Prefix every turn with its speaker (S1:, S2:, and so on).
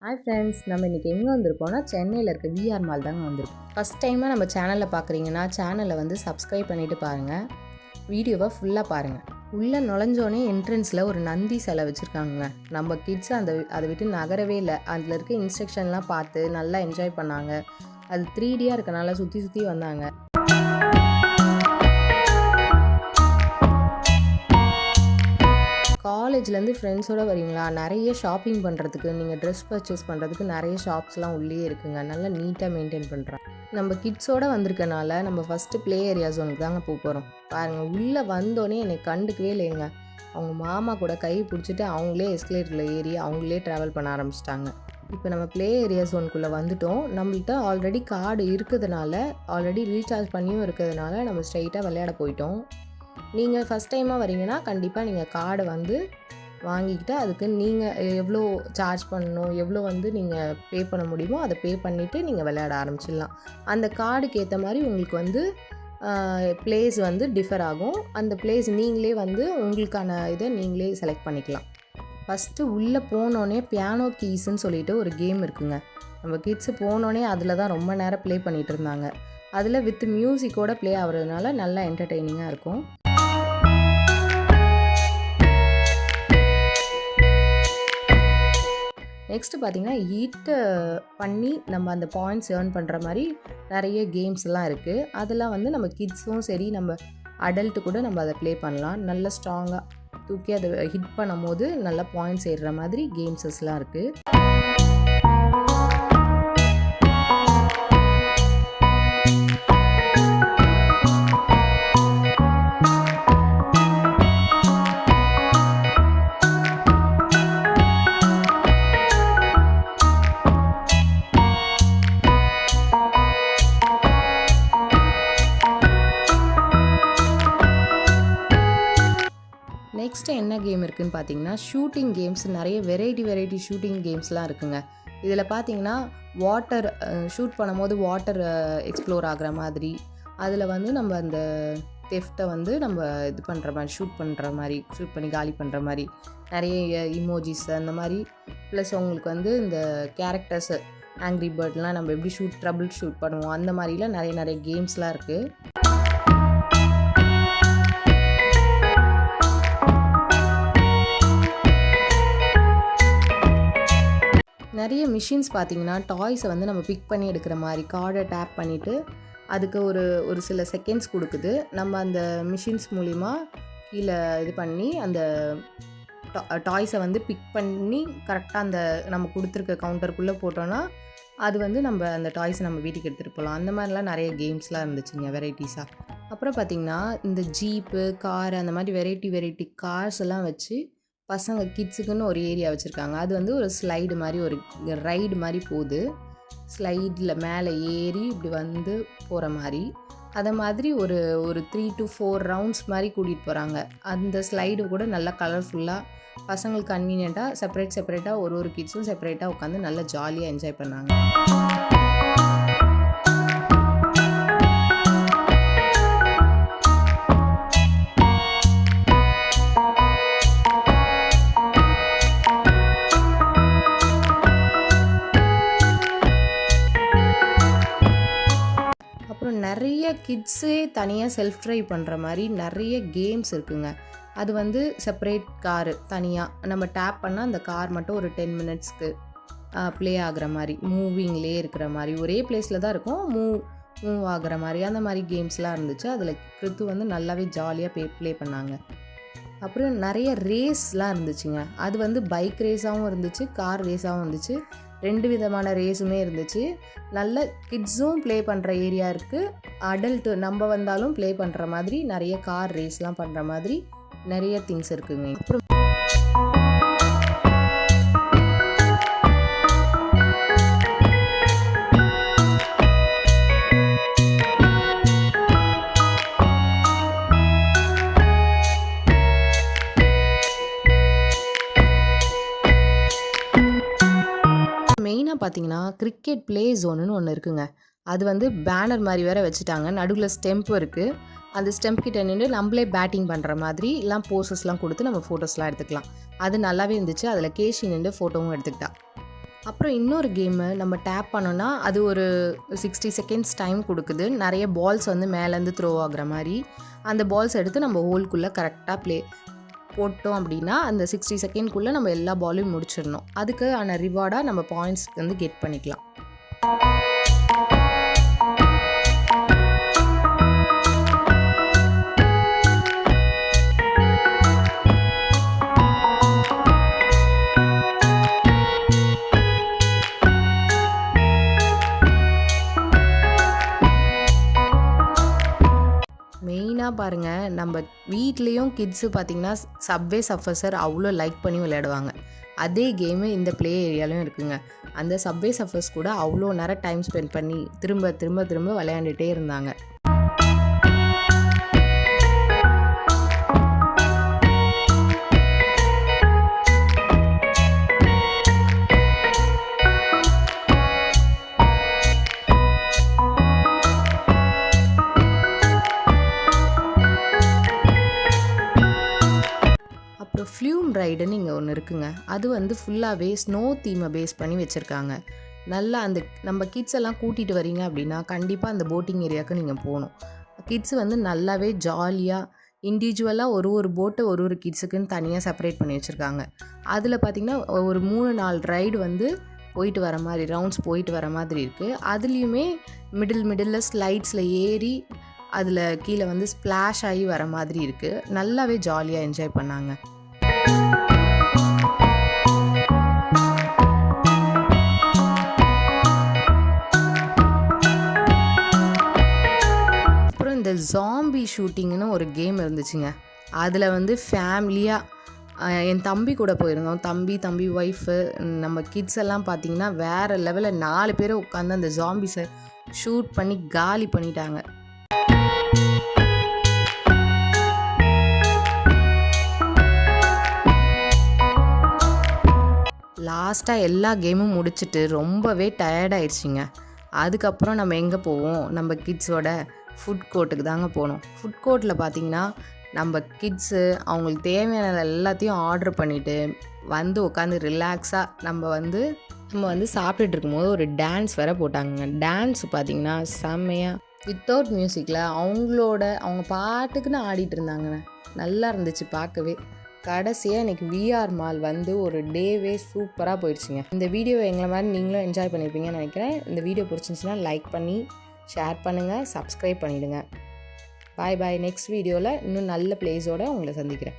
S1: Hi friends, நம்ம இன்றைக்கி எங்கே வந்திருக்கோம்னா சென்னையில் இருக்க விஆர் மால் தாங்க வந்திருக்கோம். ஃபஸ்ட் டைமாக நம்ம சேனலில் பார்க்குறீங்கன்னா சேனலை வந்து சப்ஸ்கிரைப் பண்ணிவிட்டு பாருங்கள், வீடியோவை ஃபுல்லாக பாருங்கள். உள்ளே நுழைஞ்சோடனே என்ட்ரன்ஸில் ஒரு நந்தி சிலை வச்சுருக்காங்க. நம்ம கிட்ஸ் அதை விட்டு நகரவே இல்லை. அதில் இருக்க இன்ஸ்ட்ரக்ஷன்லாம் பார்த்து நல்லா என்ஜாய் பண்ணாங்க. அது 3Dயாக இருக்கனால சுற்றி சுற்றி வந்தாங்க. காலேஜ்லேருந்து ஃப்ரெண்ட்ஸோடு வரீங்களா, நிறைய ஷாப்பிங் பண்ணுறதுக்கு, நீங்கள் ட்ரெஸ் பர்ச்சேஸ் பண்ணுறதுக்கு நிறைய ஷாப்ஸ்லாம் உள்ளே இருக்குங்க. நல்லா நீட்டாக மெயின்டைன் பண்ணுறாங்க. நம்ம கிட்ஸோடு வந்திருக்கனால நம்ம ஃபஸ்ட்டு ப்ளே ஏரியா ஜோனுக்கு தாங்க போகிறோம். பாருங்கள், உள்ளே வந்தோடனே என்னை கண்டுக்கவே இல்லைங்க. அவங்க மாமா கூட கை பிடிச்சிட்டு அவங்களே எஸ்கலேட்டரில் ஏறி அவங்களே ட்ராவல் பண்ண ஆரம்பிச்சிட்டாங்க. இப்போ நம்ம ப்ளே ஏரியா ஜோனுக்குள்ளே வந்துவிட்டோம். நம்மள்கிட்ட ஆல்ரெடி கார்டு இருக்கிறதுனால, ஆல்ரெடி ரீசார்ஜ் பண்ணியும் இருக்கிறதுனால நம்ம ஸ்ட்ரைட்டாக விளையாட போயிட்டோம். நீங்கள் ஃபஸ்ட் டைமாக வரீங்கன்னா கண்டிப்பாக நீங்கள் கார்டை வந்து வாங்கிக்கிட்டு அதுக்கு நீங்கள் எவ்வளோ சார்ஜ் பண்ணணும், எவ்வளோ வந்து நீங்கள் பே பண்ண முடியுமோ அதை பே பண்ணிவிட்டு நீங்கள் விளையாட ஆரம்பிச்சிடலாம். அந்த கார்டுக்கு ஏற்ற மாதிரி உங்களுக்கு வந்து ப்ளேஸ் வந்து டிஃபர் ஆகும். அந்த ப்ளேஸ் நீங்களே வந்து உங்களுக்கான இதை நீங்களே செலக்ட் பண்ணிக்கலாம். ஃபஸ்ட்டு உள்ளே போனோடனே பியானோ கீஸ்ன்னு சொல்லிட்டு ஒரு கேம் இருக்குங்க. நம்ம கிட்ஸு போனோடனே அதில் தான் ரொம்ப நேரம் ப்ளே பண்ணிகிட்டு இருந்தாங்க. அதில் வித் மியூசிக்கோடு ப்ளே ஆகிறதுனால நல்லா என்டர்டெய்னிங்காக இருக்கும். நெக்ஸ்ட்டு பார்த்திங்கன்னா, ஹீட்டு பண்ணி நம்ம அந்த பாயிண்ட்ஸ் ஏர்ன் பண்ணுற மாதிரி நிறைய கேம்ஸ்லாம் இருக்குது. அதெல்லாம் வந்து நம்ம கிட்ஸும் சரி, நம்ம அடல்ட்டு கூட நம்ம அதை ப்ளே பண்ணலாம். நல்ல ஸ்ட்ராங்காக தூக்கி அதை ஹிட் பண்ணும் போது நல்ல பாயிண்ட்ஸ் ஏறுற மாதிரி கேம்ஸஸ்லாம் இருக்குது. நெக்ஸ்ட்டு என்ன கேம் இருக்குதுன்னு பார்த்தீங்கன்னா, ஷூட்டிங் கேம்ஸ், நிறைய வெரைட்டி ஷூட்டிங் கேம்ஸ்லாம் இருக்குங்க. இதில் பார்த்தீங்கன்னா வாட்டர் ஷூட் பண்ணும்போது வாட்டர் எக்ஸ்ப்ளோர் ஆகிற மாதிரி, அதில் வந்து நம்ம அந்த தெஃப்ட்டை வந்து நம்ம இது பண்ணுற மாதிரி ஷூட் பண்ணி காலி பண்ணுற மாதிரி நிறைய இமோஜிஸ் அந்த மாதிரி, ப்ளஸ் உங்களுக்கு வந்து இந்த கேரக்டர்ஸு ஆங்க்ரி பேர்ட்லாம் நம்ம எப்படி ட்ரபிள் ஷூட் பண்ணுவோம், அந்த மாதிரிலாம் நிறைய கேம்ஸ்லாம் இருக்குது. நிறைய மிஷின்ஸ் பார்த்திங்கன்னா, டாய்ஸை வந்து நம்ம பிக் பண்ணி எடுக்கிற மாதிரி கார்டை டேப் பண்ணிவிட்டு அதுக்கு ஒரு சில செகண்ட்ஸ் கொடுக்குது. நம்ம அந்த மிஷின்ஸ் மூலிமா கீழே இது பண்ணி அந்த டாய்ஸை வந்து பிக் பண்ணி கரெக்டாக அந்த நம்ம கொடுத்துருக்க கவுண்டருக்குள்ளே போட்டோன்னா அது வந்து நம்ம அந்த டாய்ஸை நம்ம வீட்டுக்கு எடுத்துகிட்டு போகலாம். அந்த மாதிரிலாம் நிறைய கேம்ஸ்லாம் இருந்துச்சுங்க வெரைட்டிஸாக. அப்புறம் பார்த்திங்கன்னா, இந்த ஜீப்பு, கார், அந்த மாதிரி வெரைட்டி கார்ஸ் எல்லாம் வச்சு பசங்க கிட்ஸுக்குன்னு ஒரு ஏரியா வச்சுருக்காங்க. அது வந்து ஒரு ஸ்லைடு மாதிரி, ஒரு ரைடு மாதிரி போகுது. ஸ்லைடில் மேலே ஏறி இப்படி வந்து போகிற மாதிரி, அதை மாதிரி ஒரு 3 to 4 ரவுண்ட்ஸ் மாதிரி கூட்டிகிட்டு போகிறாங்க. அந்த ஸ்லைடு கூட நல்லா கலர்ஃபுல்லாக பசங்களுக்கு கன்வீனியண்ட்டாக செப்பரேட்டாக ஒரு கிட்ஸும் செப்பரேட்டாக உட்காந்து நல்லா ஜாலியாக என்ஜாய் பண்ணாங்க. நிறைய கிட்ஸே தனியாக செல்ஃப் ட்ரைவ் பண்ணுற மாதிரி நிறைய கேம்ஸ் இருக்குங்க. அது வந்து செப்பரேட் காரு தனியாக நம்ம டேப் பண்ணால் அந்த கார் மட்டும் ஒரு 10 மினிட்ஸ்க்கு ப்ளே ஆகிற மாதிரி, மூவிங்லே இருக்கிற மாதிரி, ஒரே பிளேஸில் தான் இருக்கும், மூவ் ஆகிற மாதிரி, அந்த மாதிரி கேம்ஸ்லாம் இருந்துச்சு. அதில் கிறித்து வந்து நல்லாவே ஜாலியாக ப்ளே பண்ணாங்க. அப்புறம் நிறைய ரேஸ்லாம் இருந்துச்சுங்க. அது வந்து பைக் ரேஸாகவும் இருந்துச்சு, கார் ரேஸாகவும் இருந்துச்சு. 2 விதமான ரேஸுமே இருந்துச்சு. நல்ல கிட்ஸும் ப்ளே பண்ணுற ஏரியா இருக்குது, அடல்ட்டு நம்ம வந்தாலும் ப்ளே பண்ணுற மாதிரி நிறைய கார் ரேஸ்லாம் பண்ணுற மாதிரி நிறைய திங்ஸ் இருக்குங்க. அப்புறம் மெயினாக பார்த்தீங்கன்னா, கிரிக்கெட் ப்ளே ஜோனுன்னு ஒன்று இருக்குங்க. அது வந்து பேனர் மாதிரி வேறு வச்சுட்டாங்க. நடுவில் ஸ்டெம்ப் இருக்குது. அந்த ஸ்டெம்ப் கிட்ட நின்று நம்மளே பேட்டிங் பண்ணுற மாதிரி எல்லாம் போசஸ்லாம் கொடுத்து நம்ம ஃபோட்டோஸ்லாம் எடுத்துக்கலாம். அது நல்லாவே இருந்துச்சு. அதில் கேஷி நின்று ஃபோட்டோவும் எடுத்துக்கிட்டா. அப்புறம் இன்னொரு கேமு நம்ம டேப் பண்ணோன்னா அது ஒரு 60 செகண்ட்ஸ் டைம் கொடுக்குது. நிறைய பால்ஸ் வந்து மேலேருந்து த்ரோ ஆகுற மாதிரி அந்த பால்ஸ் எடுத்து நம்ம ஹோல்குள்ளே கரெக்டாக போட்டோம் அப்படின்னா அந்த 60 செகண்ட்குள்ளே நம்ம எல்லா பாலையும் முடிச்சிடணும். அதுக்கு ஆன ரிவார்டாக நம்ம பாயிண்ட்ஸ் வந்து கெட் பண்ணிக்கலாம். மெயினாக பாருங்கள், நம்ம வீட்லேயும் கிட்ஸு பார்த்திங்கன்னா சப்வே சஃபர்ஸர் அவ்வளோ லைக் பண்ணி விளையாடுவாங்க. அதே கேமு இந்த ப்ளே ஏரியாலையும் இருக்குங்க. அந்த சப்வே சஃபர்ஸ் கூட அவ்வளோ நேரம் டைம் ஸ்பெண்ட் பண்ணி திரும்ப திரும்ப திரும்ப விளையாண்டுட்டே இருந்தாங்க. அப்புறம் ஃப்ளூம் ரைடுன்னு இங்கே ஒன்று இருக்குங்க. அது வந்து ஃபுல்லாகவே ஸ்னோ தீமை பேஸ் பண்ணி வச்சுருக்காங்க. நல்லா அந்த நம்ம கிட்ஸ் எல்லாம் கூட்டிகிட்டு வரீங்க அப்படின்னா கண்டிப்பாக அந்த போட்டிங் ஏரியாவுக்கு நீங்கள் போகணும். கிட்ஸு வந்து நல்லாவே ஜாலியாக இண்டிவிஜுவலாக ஒரு போட்டை ஒரு கிட்ஸுக்குன்னு தனியாக செப்பரேட் பண்ணி வச்சுருக்காங்க. அதில் பார்த்திங்கன்னா ஒரு 3-4 ரைடு வந்து போயிட்டு வர மாதிரி ரவுண்ட்ஸ் போயிட்டு வர மாதிரி இருக்குது. அதுலேயுமே மிடில் ஸ்லைட்ஸில் ஏறி அதில் கீழே வந்து ஸ்ப்ளாஷ் ஆகி வர மாதிரி இருக்குது. நல்லாவே ஜாலியாக என்ஜாய் பண்ணாங்க. அப்புறம் இந்த ஜாம்பி ஷூட்டிங்னு ஒரு கேம் இருந்துச்சுங்க. அதில் வந்து ஃபேமிலியாக என் தம்பி கூட போயிருந்தோம். தம்பி ஒய்ஃபு நம்ம கிட்ஸ் எல்லாம் பார்த்திங்கன்னா வேறு லெவலில் 4 பேர் உட்காந்து அந்த ஜாம்பிஸை ஷூட் பண்ணி காலி பண்ணிட்டாங்க. லாஸ்ட்டாக எல்லா கேமும் முடிச்சுட்டு ரொம்பவே டயர்டாயிடுச்சிங்க. அதுக்கப்புறம் நம்ம எங்கே போவோம், நம்ம கிட்ஸோட ஃபுட் கோர்ட்டுக்கு தாங்க போனோம். ஃபுட் கோர்ட்டில் பார்த்திங்கன்னா நம்ம கிட்ஸு அவங்களுக்கு தேவையான எல்லாத்தையும் ஆர்டர் பண்ணிவிட்டு வந்து உட்காந்து ரிலாக்ஸாக நம்ம வந்து சாப்பிட்டுட்டு இருக்கும்போது ஒரு டான்ஸ் வேறு போட்டாங்க. டான்ஸ் பார்த்திங்கன்னா செம்மையாக வித்தவுட் மியூசிக்கில் அவங்க பாட்டுக்குன்னு ஆடிட்டு இருந்தாங்கண்ணே. நல்லா இருந்துச்சு பார்க்கவே. கடைசியாக இன்றைக்கி விஆர் மால் வந்து ஒரு டேவே சூப்பராக போயிடுச்சுங்க. இந்த வீடியோவை எங்களை மாதிரி நீங்களும் என்ஜாய் பண்ணியிருப்பீங்கன்னு நினைக்கிறேன். இந்த வீடியோ பிடிச்சிருந்துச்சுன்னா லைக் பண்ணி ஷேர் பண்ணுங்கள், சப்ஸ்கிரைப் பண்ணிவிடுங்க. பாய். நெக்ஸ்ட் வீடியோவில் இன்னும் நல்ல பிளேஸோடு உங்களை சந்திக்கிறேன்.